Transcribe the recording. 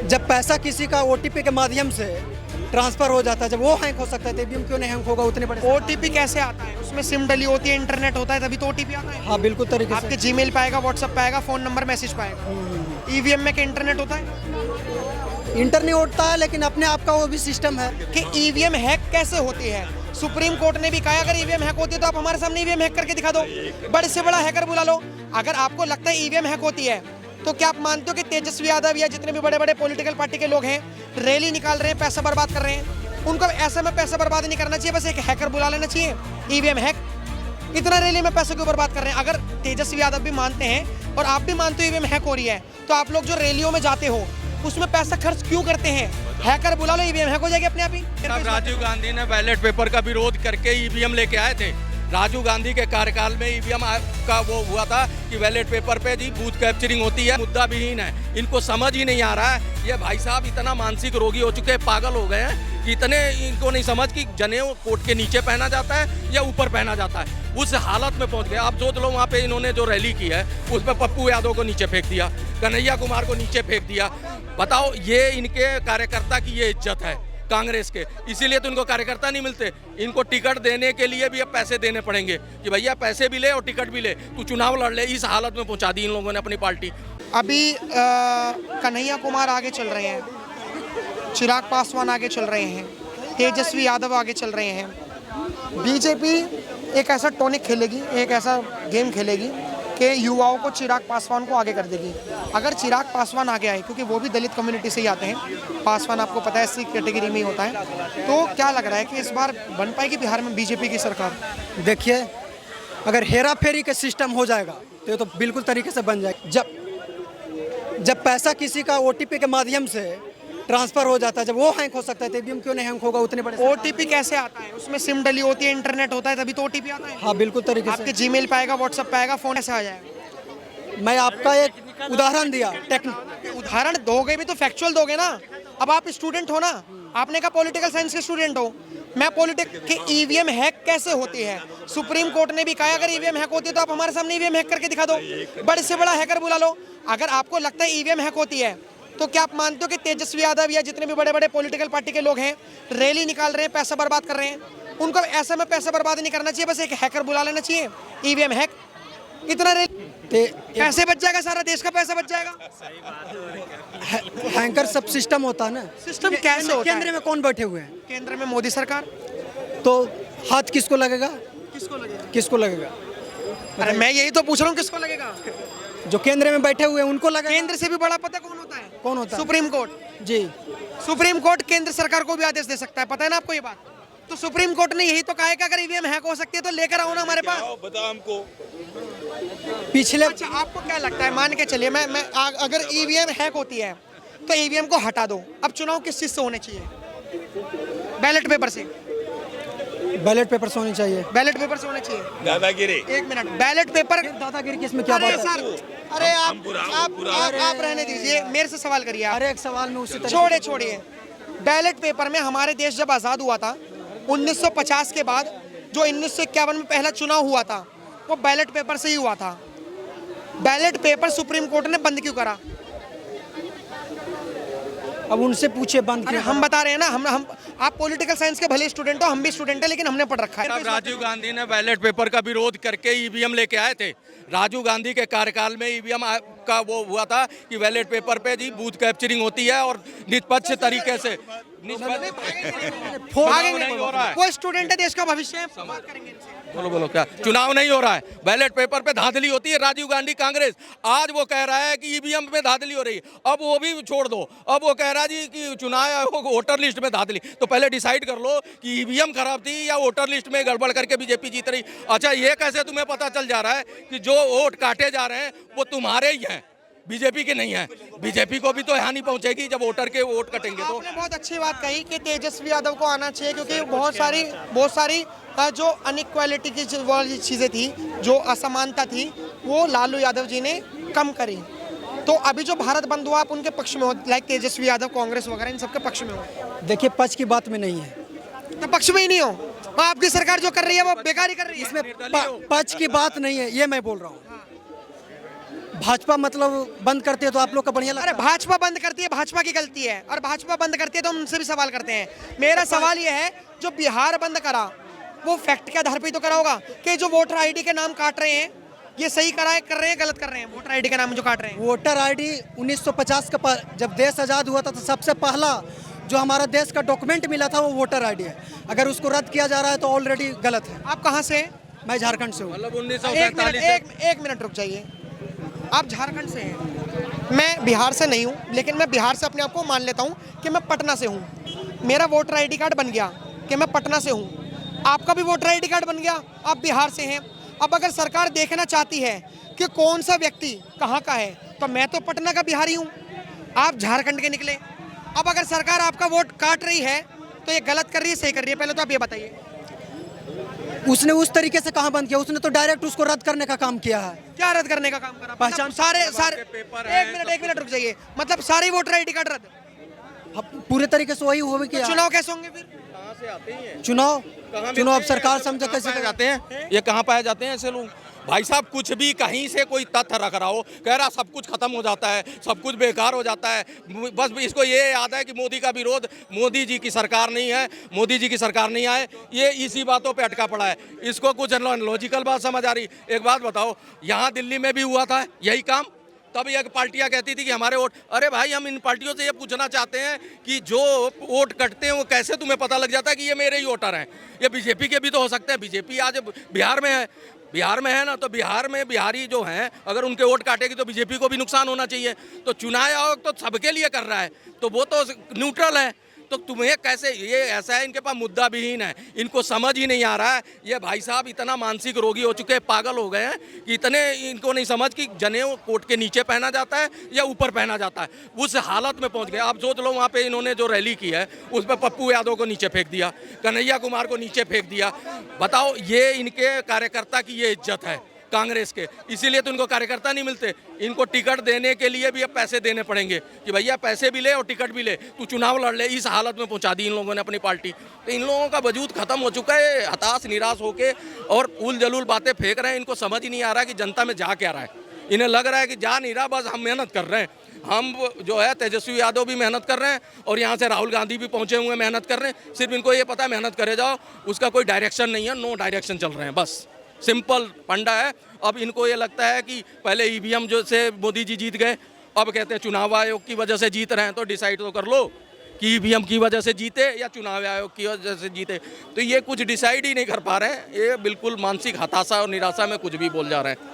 जब पैसा किसी का ओटीपी के माध्यम से ट्रांसफर हो जाता है, जब वो हैंक हो सकता है तो ईवीएम क्यों नहीं हैंक होगा उतने बड़े? ओटीपी कैसे आता है? उसमें सिम डली होती है, इंटरनेट होता है, तभी तो ओटीपी आता है। हाँ बिल्कुल तरीके आपके से। जीमेल पाएगा, व्हाट्सएप पाएगा, फोन नंबर मैसेज पाएगा। ईवीएम में क्या इंटरनेट होता है? इंटरनेट होता है लेकिन अपने आप का वो भी सिस्टम है। कि ईवीएम हैक कैसे होती है? सुप्रीम कोर्ट ने भी कहा अगर ईवीएम हैक होती है तो आप हमारे सामने ईवीएम हैक करके दिखा दो, बड़े से बड़ा हैकर बुला लो। अगर आपको लगता है ईवीएम हैक होती है तो क्या आप मानते हो कि तेजस्वी यादव या जितने भी बड़े बड़े पॉलिटिकल पार्टी के लोग हैं रैली निकाल रहे हैं, पैसा बर्बाद कर रहे हैं, उनको ऐसे में पैसा बर्बाद नहीं करना चाहिए, बस एक हैकर बुला लेना चाहिए? ईवीएम हैक, इतना रैली में पैसे क्यों बर्बाद कर रहे हैं? अगर तेजस्वी यादव भी मानते हैं और आप भी मानते हो ईवीएम हैक हो रही है, तो आप लोग जो रैलियों में जाते हो उसमें पैसा खर्च क्यों करते हैं? हैकर बुला लो, ईवीएम हैक हो जाएगी अपने आप ही। राजीव गांधी ने बैलेट पेपर का विरोध करके ईवीएम लेके आए थे। राजीव गांधी के कार्यकाल में ईवीएम का वो हुआ था कि बैलेट पेपर पे जी बूथ कैप्चरिंग होती है, मुद्दा विहीन है। इनको समझ ही नहीं आ रहा है। ये भाई साहब इतना मानसिक रोगी हो चुके हैं, पागल हो गए हैं कि इतने इनको नहीं समझ कि जनेऊ कोट के नीचे पहना जाता है या ऊपर पहना जाता है, उस हालत में पहुंच गए। आप सोच लो वहाँ पे इन्होंने जो रैली की है उसमें पप्पू यादव को नीचे फेंक दिया, कन्हैया कुमार को नीचे फेंक दिया। बताओ, ये इनके कार्यकर्ता की ये इज्जत है कांग्रेस के, इसीलिए तो इनको कार्यकर्ता नहीं मिलते। इनको टिकट देने के लिए भी अब पैसे देने पड़ेंगे कि भैया पैसे भी ले और टिकट भी ले, तू चुनाव लड़ ले। इस हालत में पहुंचा दी इन लोगों ने अपनी पार्टी। अभी कन्हैया कुमार आगे चल रहे हैं, चिराग पासवान आगे चल रहे हैं, तेजस्वी यादव आगे चल रहे हैं। बीजेपी एक ऐसा टॉनिक खेलेगी, एक ऐसा गेम खेलेगी कि युवाओं को चिराग पासवान को आगे कर देगी। अगर चिराग पासवान आगे आए, क्योंकि वो भी दलित कम्युनिटी से ही आते हैं, पासवान आपको पता है एससी कैटेगरी में ही होता है, तो क्या लग रहा है कि इस बार बन पाएगी बिहार में बीजेपी की सरकार? देखिए, अगर हेरा फेरी का सिस्टम हो जाएगा तो ये तो बिल्कुल तरीके से बन जाएगा। जब पैसा किसी का ओटीपी के माध्यम से ट्रांसफर हो जाता है, जब वो हैंक हो सकता है तो ईवीएम क्यों नहीं हैंक होगा उतने बड़े? ओटीपी कैसे आता है? उसमें सिम डली होती है, इंटरनेट होता है, तभी तो ओटीपी आता है। हाँ बिल्कुल तरीके आपके से। जीमेल पाएगा, व्हाट्सएप पाएगा, फोन ऐसे आ जाएगा। मैं आपका एक उदाहरण दिया, उदाहरण दोगे भी तो फैक्चुअल दोगे ना। अब आप स्टूडेंट हो ना, आपने कहा पॉलिटिकल साइंस के स्टूडेंट हो, मैं पॉलिटिक्स की ईवीएम हैक कैसे होती है? सुप्रीम कोर्ट ने भी कहा अगर ईवीएम हैक होती है तो आप हमारे सामने ईवीएम हैक करके दिखा दो, बड़े से बड़ा हैकर बुला लो। अगर आपको लगता है ईवीएम हैक होती है तो क्या आप मानते हो कि तेजस्वी यादव या जितने भी बड़े बड़े पॉलिटिकल पार्टी के लोग हैं रैली निकाल रहे हैं, पैसा बर्बाद कर रहे हैं, उनको ऐसे में पैसा बर्बाद नहीं करना चाहिए, बस एक हैकर बुला लेना चाहिए? ईवीएम हैक, इतना रैली पैसे बच जाएगा, सारा देश का पैसा बच जाएगा। हैंकर सब सिस्टम होता है ना। सिस्टम कैसे होता है? केंद्र में कौन बैठे हुए हैं? केंद्र में मोदी सरकार। तो हाथ किसको लगेगा? किसको लगेगा? किसको लगेगा? अरे मैं यही तो पूछ रहा हूँ, किसको लगेगा? जो केंद्र में बैठे हुए हैं उनको लगेगा। केंद्र से भी बड़ा पता कौन होता है? कौन होता है? Supreme court. जी, सुप्रीम कोर्ट केंद्र सरकार को भी आदेश दे सकता है, पता है ना आपको ये बात? तो सुप्रीम कोर्ट ने यही तो कहा है कि अगर ईवीएम हैक हो सकती है तो लेकर आओ ना हमारे पास। बताओ हमको। पिछले अच्छा, आपको क्या लगता है, मान के चलिए मैं अगर ईवीएम हैक होती है तो ईवीएम को हटा दो। अब चुनाव किस चीज से होने चाहिए? बैलेट पेपर से। बैलेट पेपर से होनी चाहिए। बैलेट पेपर से होने चाहिए। दादागिरी। एक मिनट, बैलेट पेपर। दादागिरी किसमें क्या अरे बात है? सर, अरे आप रहने दीजिए, मेरे से सवाल करिए आप। अरे एक सवाल में उसी तरह छोड़िए। बैलेट पेपर में हमारे देश जब आज़ाद हुआ था 1950 के बाद, जो 1951 में पहला चुनाव हुआ था वो बैलेट पेपर से ही हुआ था। बैलेट पेपर सुप्रीम कोर्ट ने बंद क्यों करा? अब उनसे पूछे बंद अरे क्यों? हम बता रहे हैं ना, हम आप पॉलिटिकल साइंस के भले स्टूडेंट हो, हम भी स्टूडेंट हैं, लेकिन हमने पढ़ रखा है। राजीव गांधी ने बैलेट पेपर का विरोध करके ईवीएम लेके आए थे। राजीव गांधी के कार्यकाल में ईवीएम का वो हुआ था कि बैलेट पेपर पे जी बूथ कैप्चरिंग होती है और निष्पक्ष तरीके से नहीं हो रहा है। वो स्टूडेंट है, देश का भविष्य है, बात करेंगे इनसे। बोलो क्या चुनाव नहीं हो रहा है? बैलेट पेपर पे धांधली होती है। राजीव गांधी कांग्रेस आज वो कह रहा है कि ईवीएम में धांधली हो रही है, अब वो भी छोड़ दो। अब वो कह रहा है जी कि चुनाव आयोग वोटर लिस्ट में धांधली। तो पहले डिसाइड कर लो कि ईवीएम खराब थी या वोटर लिस्ट में गड़बड़ करके बीजेपी जीत रही। अच्छा, ये कैसे तुम्हें पता चल जा रहा है कि जो वोट काटे जा रहे हैं वो तुम्हारे ही हैं, बीजेपी के नहीं है? बीजेपी को भी तो हानि पहुंचेगी जब वोटर के वोट कटेंगे। तो आपने बहुत अच्छी बात कही कि तेजस्वी यादव को आना चाहिए, क्योंकि बहुत सारी जो अनइक्वालिटी की वाली चीज़ें थी, जो असमानता थी, वो लालू यादव जी ने कम करी। तो अभी जो भारत बंद हुआ, आप उनके पक्ष में हो, लाइक तेजस्वी यादव, कांग्रेस वगैरह, इन सबके पक्ष में हो? देखिए, पक्ष की बात में नहीं है, तो पक्ष में ही नहीं हो। आपकी सरकार जो कर रही है वो बेकार ही कर रही है। इसमें पक्ष की बात नहीं है, ये मैं बोल रहा हूँ। भाजपा मतलब बंद करती है तो आप लोग का बढ़िया लगता अरे भाजपा बंद करती है, भाजपा की गलती है, और भाजपा बंद करती है तो हम उनसे भी सवाल करते हैं। मेरा सवाल ये है, जो बिहार बंद करा वो फैक्ट के आधार पर ही तो करा होगा कि जो वोटर आईडी के नाम काट रहे हैं ये सही कर रहे हैं गलत कर रहे हैं? वोटर आईडी के नाम जो काट रहे हैं, वोटर आईडी 1950 का जब देश आज़ाद हुआ था तो सबसे पहला जो हमारा देश का डॉक्यूमेंट मिला था वो वोटर आईडी है। अगर उसको रद्द किया जा रहा है तो ऑलरेडी गलत है। आप कहाँ से हैं? मैं झारखंड से हूँ। मतलब एक मिनट रुक जाइए। आप झारखंड से हैं, मैं बिहार से नहीं हूँ, लेकिन मैं बिहार से अपने आप को मान लेता हूँ कि मैं पटना से हूँ। मेरा वोटर आईडी कार्ड बन गया कि मैं पटना से हूँ, आपका भी वोटर आईडी कार्ड बन गया, आप बिहार से हैं। अब अगर सरकार देखना चाहती है कि कौन सा व्यक्ति कहाँ का है, तो मैं तो पटना का बिहारी हूँ, आप झारखंड के निकले। अब अगर सरकार आपका वोट काट रही है तो ये गलत कर रही है, सही कर रही है? पहले तो आप ये बताइए। उसने उस तरीके से कहाँ बंद किया, उसने तो डायरेक्ट उसको रद्द करने का काम किया है। क्या रद्द करने का काम करा? पहचान सारे एक मिनट रुक जाइए। मतलब सारे वोटर आईडी कार्ड रद्द? पूरे तरीके से वही हुआ कि चुनाव कैसे होंगे फिर? कहाँ से आते हैं चुनाव अब सरकार समझे कैसे पाए जाते हैं? ये कहाँ पाए जाते हैं ऐसे लोग? भाई साहब कुछ भी कहीं से कोई तथ्य रख रहा हो, कह रहा सब कुछ खत्म हो जाता है, सब कुछ बेकार हो जाता है, बस इसको ये याद है कि मोदी का विरोध, मोदी जी की सरकार नहीं है, मोदी जी की सरकार नहीं आए, ये इसी बातों पे अटका पड़ा है। इसको कुछ लॉजिकल बात समझ आ रही। एक बात बताओ, यहाँ दिल्ली में भी हुआ था यही काम, तब ये पार्टियां कहती थी कि हमारे वोट। अरे भाई हम इन पार्टियों से ये पूछना चाहते हैं कि जो वोट कटते हैं वो कैसे तुम्हें पता लग जाता है कि ये मेरे ही वोटर हैं? ये बीजेपी के भी तो हो सकते हैं। बीजेपी आज बिहार में है ना, तो बिहार में बिहारी जो हैं अगर उनके वोट काटेगी तो बीजेपी को भी नुकसान होना चाहिए। तो चुनाव आयोग तो सबके लिए कर रहा है, तो वो तो न्यूट्रल है। तो तुम्हें कैसे, ये ऐसा है इनके पास मुद्दा विहीन है, इनको समझ ही नहीं आ रहा है। ये भाई साहब इतना मानसिक रोगी हो चुके हैं, पागल हो गए हैं कि इतने इनको नहीं समझ कि जनेऊ कोट के नीचे पहना जाता है या ऊपर पहना जाता है, उस हालत में पहुंच गए। आप सोच लो वहाँ पे इन्होंने जो रैली की है उस पर पप्पू यादव को नीचे फेंक दिया, कन्हैया कुमार को नीचे फेंक दिया। बताओ, ये इनके कार्यकर्ता की ये इज्जत है कांग्रेस के, इसीलिए तो इनको कार्यकर्ता नहीं मिलते। इनको टिकट देने के लिए भी अब पैसे देने पड़ेंगे कि भैया पैसे भी ले और टिकट भी ले, तू चुनाव लड़ ले। इस हालत में पहुंचा दी इन लोगों ने अपनी पार्टी। तो इन लोगों का वजूद खत्म हो चुका है, हताश निराश होके और उल जलूल बातें फेंक रहे हैं। इनको समझ ही नहीं आ रहा कि जनता में जा क्या रहा है। इन्हें लग रहा है कि जा नहीं रहा, बस हम मेहनत कर रहे हैं। हम जो है तेजस्वी यादव भी मेहनत कर रहे हैं और यहाँ से राहुल गांधी भी पहुँचे हुए मेहनत कर रहे हैं। सिर्फ इनको ये पता है मेहनत करे जाओ, उसका कोई डायरेक्शन नहीं है, नो डायरेक्शन चल रहे हैं, बस सिंपल फंडा है। अब इनको ये लगता है कि पहले ईवीएम जो से मोदी जी जीत गए, अब कहते हैं चुनाव आयोग की वजह से जीत रहे हैं, तो डिसाइड तो कर लो कि ईवीएम की वजह से जीते या चुनाव आयोग की वजह से जीते। तो ये कुछ डिसाइड ही नहीं कर पा रहे हैं, ये बिल्कुल मानसिक हताशा और निराशा में कुछ भी बोल जा रहे हैं।